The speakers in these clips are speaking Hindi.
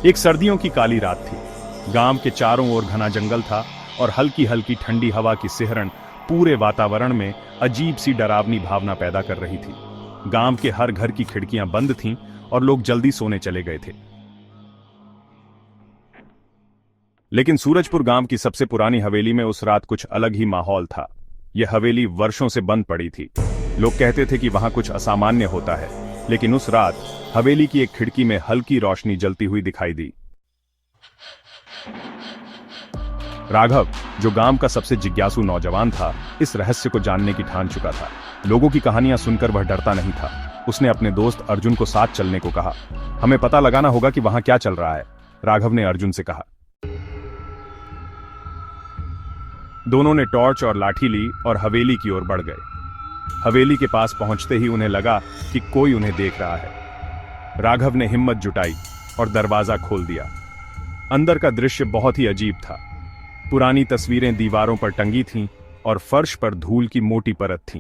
एक सर्दियों की काली रात थी। गांव के चारों ओर घना जंगल था और हल्की हल्की ठंडी हवा की सिहरन पूरे वातावरण में अजीब सी डरावनी भावना पैदा कर रही थी। गांव के हर घर की खिड़कियां बंद थीं और लोग जल्दी सोने चले गए थे। लेकिन सूरजपुर गांव की सबसे पुरानी हवेली में उस रात कुछ अलग ही माहौल था। यह हवेली वर्षों से बंद पड़ी थी। लोग कहते थे कि वहां कुछ असामान्य होता है, लेकिन उस रात हवेली की एक खिड़की में हल्की रोशनी जलती हुई दिखाई दी। राघव, जो गांव का सबसे जिज्ञासु नौजवान था, इस रहस्य को जानने की ठान चुका था। लोगों की कहानियां सुनकर वह डरता नहीं था। उसने अपने दोस्त अर्जुन को साथ चलने को कहा। हमें पता लगाना होगा कि वहां क्या चल रहा है, राघव ने अर्जुन से कहा। दोनों ने टॉर्च और लाठी ली और हवेली की ओर बढ़ गए। हवेली के पास पहुंचते ही उन्हें लगा कि कोई उन्हें देख रहा है। राघव ने हिम्मत जुटाई और दरवाजा खोल दिया। अंदर का दृश्य बहुत ही अजीब था। पुरानी तस्वीरें दीवारों पर टंगी थीं और फर्श पर धूल की मोटी परत थी।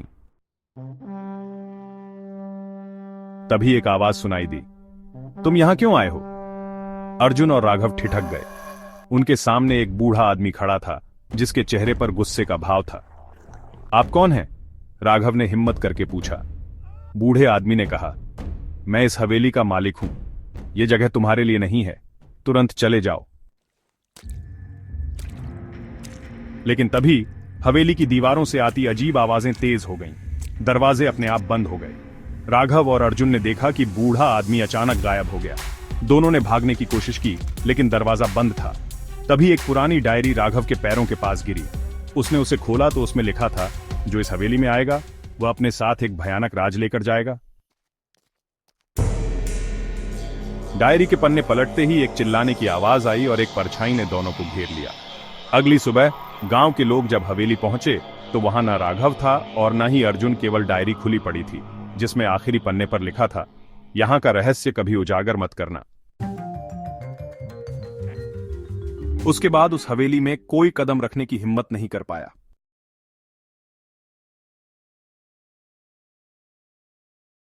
तभी एक आवाज सुनाई दी। तुम यहां क्यों आए हो? अर्जुन और राघव ठिठक गए। उनके सामने एक बूढ़ा आदमी खड़ा था, जिसके चेहरे पर गुस्से का भाव था। आप कौन हैं? राघव ने हिम्मत करके पूछा। बूढ़े आदमी ने कहा, मैं इस हवेली का मालिक हूं। यह जगह तुम्हारे लिए नहीं है, तुरंत चले जाओ। लेकिन तभी हवेली की दीवारों से आती अजीब आवाजें तेज हो गईं। दरवाजे अपने आप बंद हो गए। राघव और अर्जुन ने देखा कि बूढ़ा आदमी अचानक गायब हो गया। दोनों ने भागने की कोशिश की, लेकिन दरवाजा बंद था। तभी एक पुरानी डायरी राघव के पैरों के पास गिरी। उसने उसे खोला तो उसमें लिखा था, जो इस हवेली में आएगा वह अपने साथ एक भयानक राज लेकर जाएगा। डायरी के पन्ने पलटते ही एक चिल्लाने की आवाज आई और एक परछाई ने दोनों को घेर लिया। अगली सुबह गांव के लोग जब हवेली पहुंचे तो वहां न राघव था और न ही अर्जुन। केवल डायरी खुली पड़ी थी, जिसमें आखिरी पन्ने पर लिखा था, यहां का रहस्य कभी उजागर मत करना। उसके बाद उस हवेली में कोई कदम रखने की हिम्मत नहीं कर पाया।